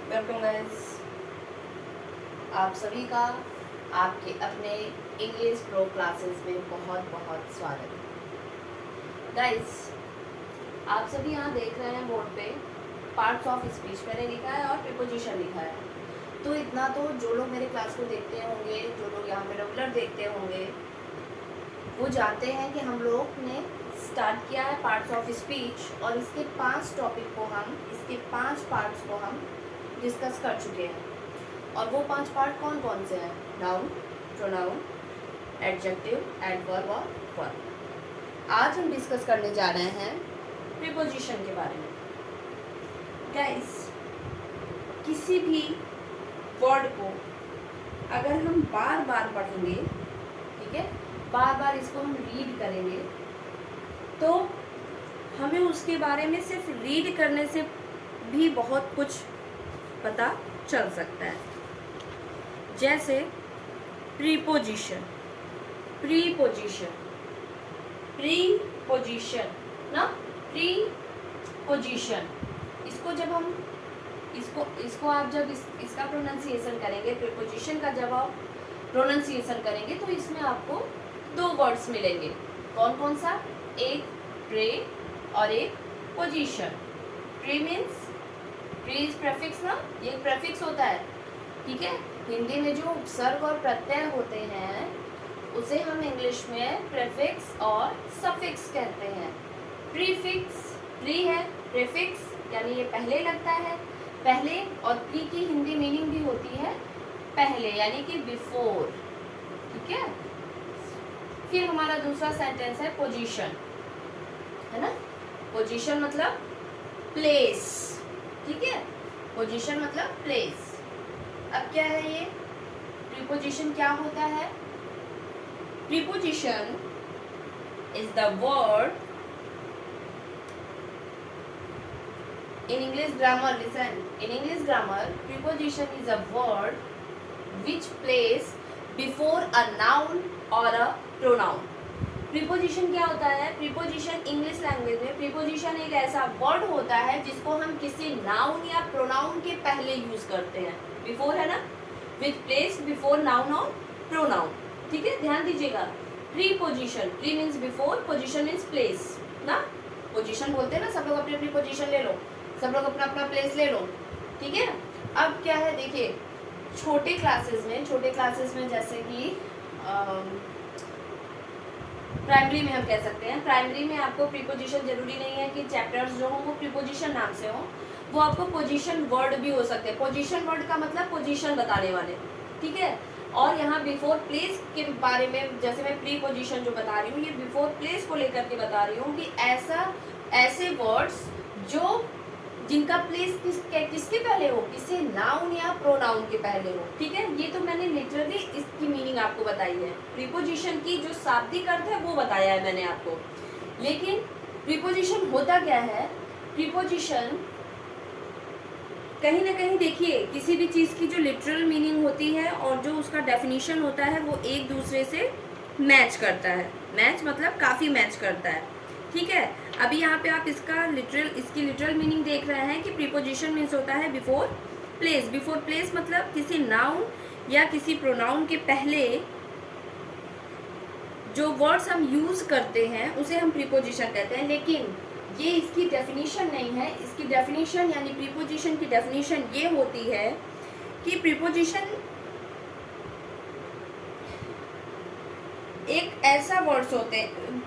Welcome guys, आप सभी का आपके अपने इंग्लिश प्रो क्लासेस में बहुत बहुत स्वागत है। गाइस, आप सभी यहाँ देख रहे हैं बोर्ड पे पार्ट्स ऑफ स्पीच मैंने लिखा है और प्रीपोजिशन लिखा है। तो इतना तो जो लोग मेरे क्लास को देखते होंगे, जो लोग यहाँ पे रेगुलर देखते होंगे, वो जानते हैं कि हम लोग ने स्टार्ट किया है पार्ट्स ऑफ स्पीच और इसके 5 टॉपिक को इसके 5 पार्ट्स को हम डिस्कस कर चुके हैं। और वो 5 पार्ट कौन कौन से हैं? नाउन, प्रोनाउन, एडजेक्टिव, एडवर्ब और वर्ब। आज हम डिस्कस करने जा रहे हैं प्रीपोजिशन के बारे में। गाइस, किसी भी वर्ड को अगर हम बार बार पढ़ेंगे, ठीक है, बार बार इसको हम रीड करेंगे, तो हमें उसके बारे में सिर्फ रीड करने से भी बहुत कुछ पता चल सकता है। जैसे प्रीपोजिशन, प्रीपोजिशन, प्रीपोजिशन ना, प्रीपोजिशन। इसको जब हम इसको आप जब इसका प्रोनाउंसिएशन करेंगे, प्रीपोजिशन का जब आप प्रोनाउंसिएशन करेंगे तो इसमें आपको 2 वर्ड्स मिलेंगे। कौन कौन सा? एक प्रे और एक position. Pre means, pre is prefix ना, ये प्रेफिक्स होता है, ठीक है। हिंदी में जो उपसर्ग और प्रत्यय होते हैं उसे हम इंग्लिश में प्रेफिक्स और सफिक्स कहते हैं। प्रीफिक्स, प्री है, प्रेफिक्स यानी ये पहले लगता है, पहले, और प्री की हिंदी मीनिंग भी होती है पहले यानी कि बिफोर, ठीक है। फिर हमारा दूसरा सेंटेंस है पोजीशन, है ना। पोजीशन मतलब प्लेस, ठीक है। पोजीशन मतलब प्लेस। अब क्या है ये प्रीपोजिशन? क्या होता है? Preposition is the word in English grammar, listen, in English grammar, preposition is a word which places before a noun or a pronoun. Preposition क्या होता है? प्रीपोजिशन इंग्लिश लैंग्वेज में प्रीपोजिशन एक ऐसा वर्ड होता है जिसको हम किसी नाउन या प्रोनाउन के पहले यूज करते हैं। बिफोर है ना, विच प्लेस बिफोर नाउन और प्रोनाउन, ठीक है, ध्यान दीजिएगा। Preposition, pre means before, position means place ना। पोजिशन बोलते हैं ना, सब लोग अपनी अपनी पोजिशन ले लो, सब लोग अपना अपना प्लेस ले लो, ठीक है। अब क्या है, देखिए, छोटे क्लासेस में जैसे कि प्राइमरी में हम कह सकते हैं, प्राइमरी में आपको प्रीपोजिशन जरूरी नहीं है कि चैप्टर्स जो हों वो प्रीपोजिशन नाम से हों, वो आपको पोजीशन वर्ड भी हो सकते हैं। पोजीशन वर्ड का मतलब पोजीशन बताने वाले, ठीक है। और यहाँ बिफोर प्लेस के बारे में, जैसे मैं प्रीपोजिशन जो बता रही हूँ, ये बिफोर प्लेस को लेकर के बता रही हूँ कि ऐसे वर्ड्स जो जिनका प्लेस किसके पहले हो, किसी नाउन या प्रोनाउन के पहले हो, ठीक है। ये तो मैंने लिटरली इसकी मीनिंग आपको बताई है। प्रीपोजिशन की जो शाब्दिक अर्थ है वो बताया है मैंने आपको। लेकिन प्रीपोजिशन होता क्या है? प्रीपोजिशन कहीं ना कहीं, देखिए, किसी भी चीज़ की जो लिटरल मीनिंग होती है और जो उसका डेफिनेशन होता है वो एक दूसरे से मैच करता है। मैच मतलब काफ़ी मैच करता है, ठीक है। अभी यहाँ पे आप इसकी लिटरल मीनिंग देख रहे हैं कि प्रीपोजिशन मीन्स होता है बिफोर प्लेस। बिफोर प्लेस मतलब किसी नाउन या किसी प्रोनाउन के पहले जो वर्ड्स हम यूज करते हैं उसे हम प्रीपोजिशन कहते हैं। लेकिन ये इसकी डेफिनेशन नहीं है। इसकी डेफिनेशन यानी प्रीपोजिशन की डेफिनेशन ये होती है कि प्रीपोजिशन एक ऐसा वर्ड्स होते हैं,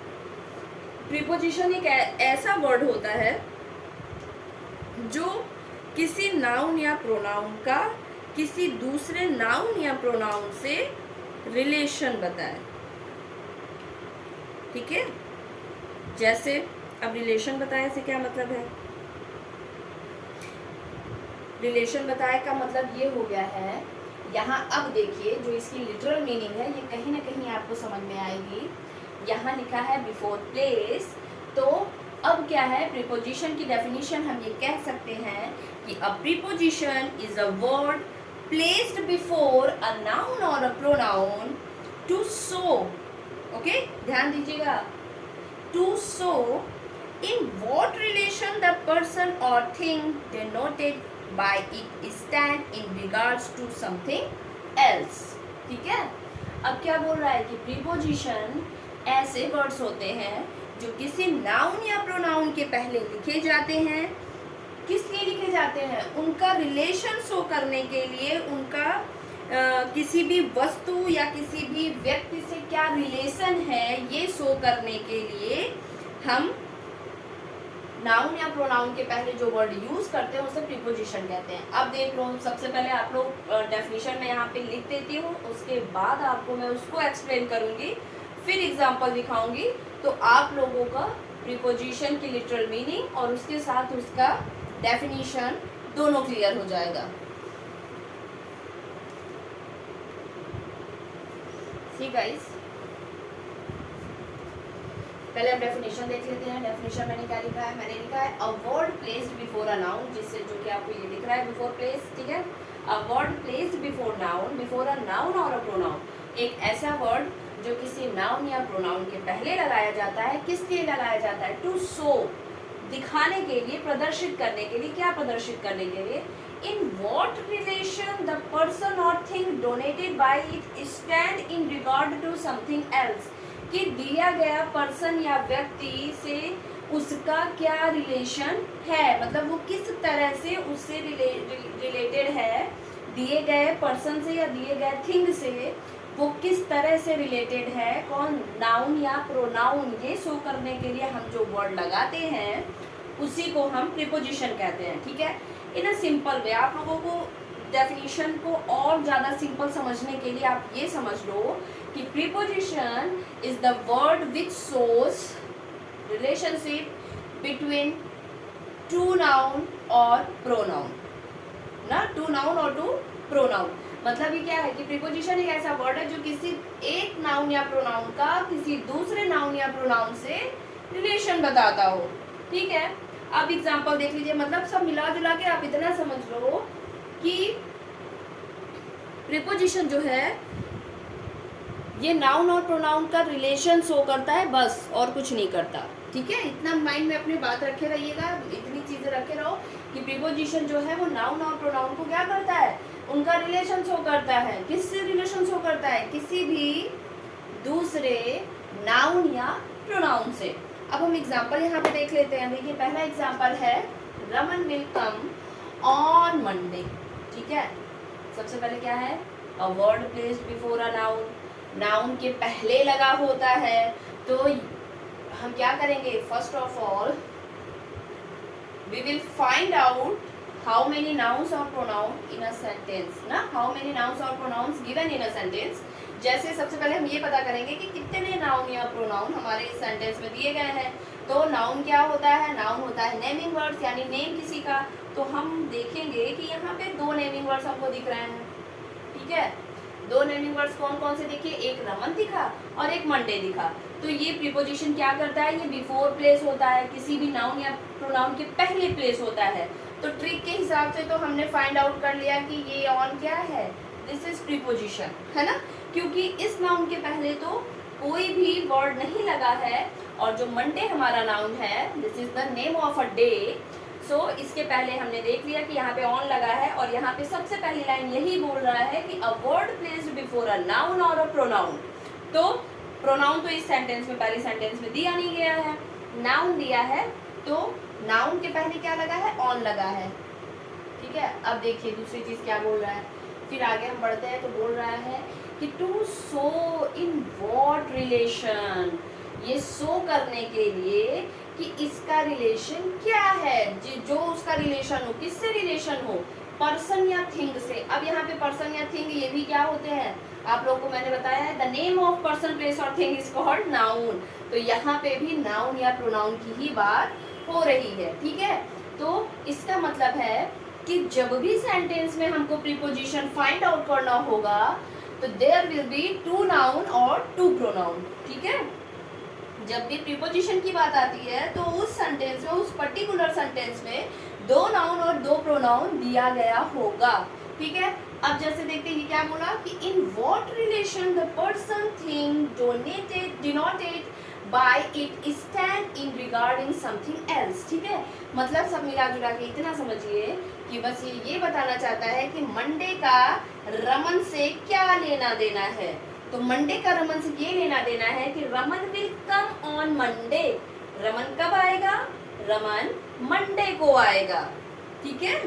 प्रीपोजिशन एक ऐसा वर्ड होता है जो किसी नाउन या प्रोनाउन का किसी दूसरे नाउन या प्रोनाउन से रिलेशन बताए, ठीक है। जैसे अब रिलेशन बताए से क्या मतलब है? रिलेशन बताए का मतलब ये हो गया है, यहाँ अब देखिए जो इसकी लिटरल मीनिंग है ये कहीं ना कहीं आपको समझ में आएगी। यहाँ लिखा है बिफोर प्लेस, तो अब क्या है, प्रीपोजिशन की डेफिनेशन हम ये कह सकते हैं कि a preposition is a word placed before a noun और a pronoun to show, okay, ध्यान दीजिएगा, to show in what relation the person or thing denoted by it stand in regards to something else. ठीक है, अब क्या बोल रहा है कि प्रीपोजिशन ऐसे वर्ड्स होते हैं जो किसी नाउन या प्रोनाउन के पहले लिखे जाते हैं। किस लिए लिखे जाते हैं? उनका रिलेशन शो करने के लिए, उनका किसी भी वस्तु या किसी भी व्यक्ति से क्या रिलेशन है ये शो करने के लिए हम नाउन या प्रोनाउन के पहले जो वर्ड यूज करते हैं उसे प्रीपोजिशन कहते हैं। अब देख लो, सबसे पहले आप लोग डेफिनेशन में यहाँ पे लिख देती हूँ, उसके बाद आपको मैं उसको एक्सप्लेन करूंगी, फिर एग्जांपल दिखाऊंगी, तो आप लोगों का प्रीपोजिशन की लिटरल मीनिंग और उसके साथ उसका डेफिनेशन दोनों क्लियर हो जाएगा। ठीक गाइस, पहले हम डेफिनेशन देख लेते हैं। डेफिनेशन मैंने क्या लिखा है? मैंने लिखा है a word placed before a noun, जिससे जो कि आपको ये दिख रहा है बिफोर प्लेस। ठीक है, a word placed before noun, before a noun और अ प्रोनाउन, एक ऐसा वर्ड जो किसी नाउन या प्रोनाउन के पहले लगाया जाता है। किस लिए लगाया जाता है? टू शो, दिखाने के लिए, प्रदर्शित करने के लिए। क्या प्रदर्शित करने के लिए? In what relation the person और thing donated by it stand in regard to something else, कि दिया गया पर्सन या व्यक्ति से उसका क्या रिलेशन है, मतलब वो किस तरह से उससे रिलेटेड है, दिए गए पर्सन से या दिए गए थिंग से वो किस तरह से रिलेटेड है। कौन? नाउन या प्रोनाउन। ये शो करने के लिए हम जो वर्ड लगाते हैं उसी को हम प्रीपोजिशन कहते हैं। ठीक है, इन अ सिंपल वे, आप लोगों को डेफिनेशन को और ज़्यादा सिंपल समझने के लिए आप ये समझ लो कि preposition is the word which shows relationship between two noun और प्रोनाउन ना, टू नाउन और टू प्रोनाउन। मतलब ये क्या है कि प्रीपोजिशन एक ऐसा वर्ड है जो किसी एक नाउन या प्रोनाउन का किसी दूसरे नाउन या प्रोनाउन से रिलेशन बताता हो। ठीक है, अब एग्जांपल देख लीजिए, मतलब सब मिला जुला के आप इतना समझ लो कि प्रीपोजिशन जो है ये नाउन और प्रोनाउन का रिलेशन शो करता है, बस और कुछ नहीं करता। ठीक है, इतना माइंड में अपनी बात रखे रहिएगा, इतनी चीजें रखे रहो कि प्रीपोजिशन जो है वो नाउन और प्रोनाउन को क्या करता है? उनका रिलेशन शो करता है। किससे रिलेशन शो करता है? किसी भी दूसरे नाउन या प्रोनाउन से। अब हम एग्जांपल यहाँ पे देख लेते हैं। देखिए, पहला एग्जांपल है Raman will come on Monday. ठीक है, सबसे पहले क्या है? A word placed before a noun, noun के पहले लगा होता है। तो हम क्या करेंगे? First of all we will find out how many nouns और प्रोनाउन इन अ सेंटेंस ना, हाउ मेनी नाउन्स और pronouns given in a sentence. जैसे सबसे पहले हम ये पता करेंगे कि कितने नाउन या प्रोनाउन हमारे इस सेंटेंस में दिए गए हैं। तो नाउन क्या होता है? नाउन होता है नेमिंग वर्ड्स, यानी नेम किसी का। तो हम देखेंगे कि यहाँ पे दो नेमिंग वर्ड्स हमको दिख रहे हैं। ठीक है, दो नेमिंग वर्ड्स कौन कौन से दिखे? एक रमन दिखा और एक मंडे दिखा। तो ये प्रीपोजिशन क्या करता है? ये बिफोर प्लेस होता है, किसी भी नाउन या प्रोनाउन के पहले प्लेस होता है। तो ट्रिक के हिसाब से तो हमने फाइंड आउट कर लिया कि ये ऑन क्या है? दिस इज प्रीपोजिशन, है ना, क्योंकि इस नाउन के पहले तो कोई भी वर्ड नहीं लगा है। और जो मंडे हमारा नाउन है, this is the name of a day, so इसके पहले हमने देख लिया कि यहाँ पे ऑन लगा है। और यहाँ पे सबसे पहली लाइन यही बोल रहा है कि अ word placed before a noun और अ प्रोनाउन। तो प्रोनाउन तो इस सेंटेंस में, पहले सेंटेंस में दिया नहीं गया है, नाउन दिया है। तो नाउन के पहले क्या लगा है? ऑन लगा है। ठीक है, अब देखिए दूसरी चीज क्या बोल रहा है। फिर आगे हम बढ़ते हैं तो बोल रहा है कि to show in what relation, ये शो करने के लिए कि इसका रिलेशन क्या है, जो उसका रिलेशन हो। किससे रिलेशन हो? पर्सन या थिंग से। अब यहाँ पे पर्सन या थिंग ये भी क्या होते हैं? आप लोगों को मैंने बताया है, the name of person place और थिंग इज कॉल्ड नाउन। तो यहाँ पे भी नाउन या प्रोनाउन की ही बात हो रही है। ठीक है, तो इसका मतलब है कि जब भी सेंटेंस में हमको प्रीपोजिशन फाइंड आउट करना होगा तो there will be two noun और टू प्रोनाउन। ठीक है, जब भी प्रीपोजिशन की बात आती है तो उस सेंटेंस में, उस पर्टिकुलर सेंटेंस में दो नाउन और दो प्रोनाउन दिया गया होगा। ठीक है, अब जैसे देखते हैं क्या बोला कि in what relation the person thing donated denoted by it stand in regarding something else. ठीक है, मतलब सब मिला जुला के इतना समझिए कि बस ये बताना चाहता है कि मंडे का रमन से क्या लेना देना है। तो मंडे का रमन से ये लेना देना है कि Raman will come on Monday. Raman कब आएगा? रमन मंडे को आएगा। ठीक है,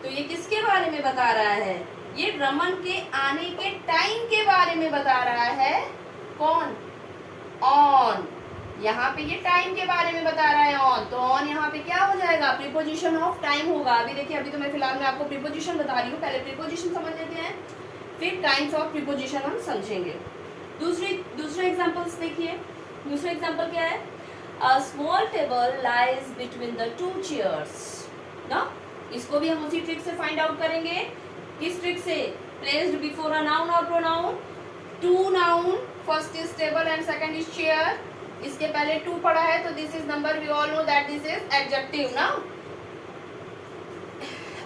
तो ये किसके बारे में बता रहा है? ये रमन के आने के टाइम के बारे में बता रहा है। कौन? ऑन। यहाँ पे ये टाइम के बारे में बता रहा है ऑन, तो ऑन यहाँ पे क्या हो जाएगा? प्रीपोजिशन ऑफ टाइम होगा। अभी देखिए, अभी तो मैं फिलहाल में आपको प्रीपोजिशन बता रही हूँ, पहले प्रीपोजिशन समझ लेते हैं, फिर टाइम्स ऑफ प्रीपोजिशन हम समझेंगे। दूसरे एग्जांपल्स देखिए। दूसरा एग्जांपल क्या है? A small table lies between the two chairs ना। इसको भी हम उसी ट्रिक से फाइंड आउट करेंगे। किस ट्रिक से? प्लेस्ड बिफोर अ नाउन और pronoun. Two noun, first is table and second is chair. इसके पहले टू पढ़ा है, तो this is number, we all know that this is adjective ना।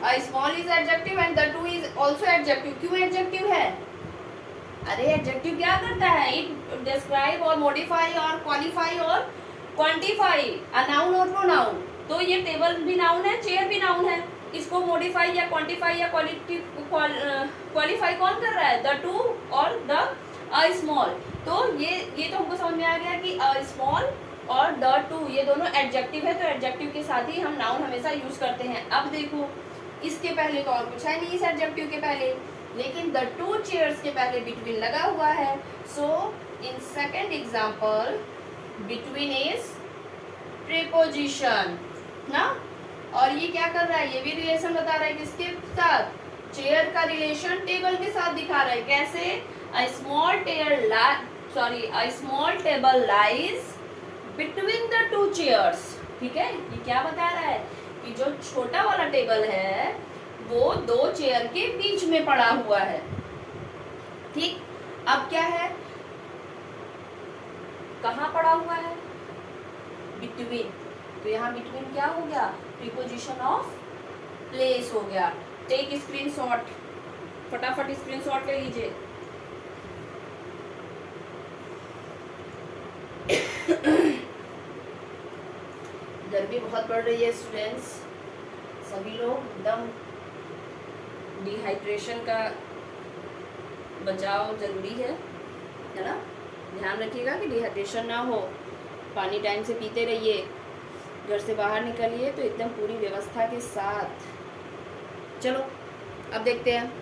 A small is adjective and the two is also adjective. क्यों adjective है? अरे adjective क्या करता है? इट डिस्क्राइब और मॉडिफाई और क्वालिफाई और क्वांटिफाई अ नाउन और प्रोनाउन। तो ये टेबल भी नाउन है, चेयर भी नाउन है। इसको मॉडिफाई या क्वांटिफाई या क्वालिफाई कौन कर रहा है? द टू और द अ स्मॉल। तो ये तो हमको समझ में आ गया कि अ स्मॉल और द टू ये दोनों एडजेक्टिव है, तो एडजेक्टिव के साथ ही हम नाउन हमेशा यूज करते हैं। अब देखो, इसके पहले तो और कुछ है नहीं इस एडजेक्टिव के पहले, लेकिन द टू चेयर्स के पहले बिटवीन लगा हुआ है। So in second example between is preposition ना। और ये क्या कर रहा है? ये भी रिलेशन बता रहा है किसके साथ? चेयर का रिलेशन टेबल के साथ दिखा रहा है। कैसे? A small table lies between the two chairs। ठीक है, ये क्या बता रहा है? कि जो छोटा वाला टेबल है वो दो चेयर के बीच में पड़ा हुआ है। ठीक, अब क्या है? कहाँ पड़ा हुआ है? बिटवीन। तो यहाँ बिटवीन क्या हो गया? प्रीपोजिशन ऑफ प्लेस हो गया। टेक स्क्रीनशॉट, फटाफट स्क्रीनशॉट ले लीजिए। गर्मी बहुत बढ़ रही है स्टूडेंट्स, सभी लोग एकदम डिहाइड्रेशन का बचाव जरूरी है ना। ध्यान रखिएगा कि डिहाइड्रेशन ना हो। पानी टाइम से पीते रहिए। घर से बाहर निकलिए तो एकदम पूरी व्यवस्था के साथ। चलो अब देखते हैं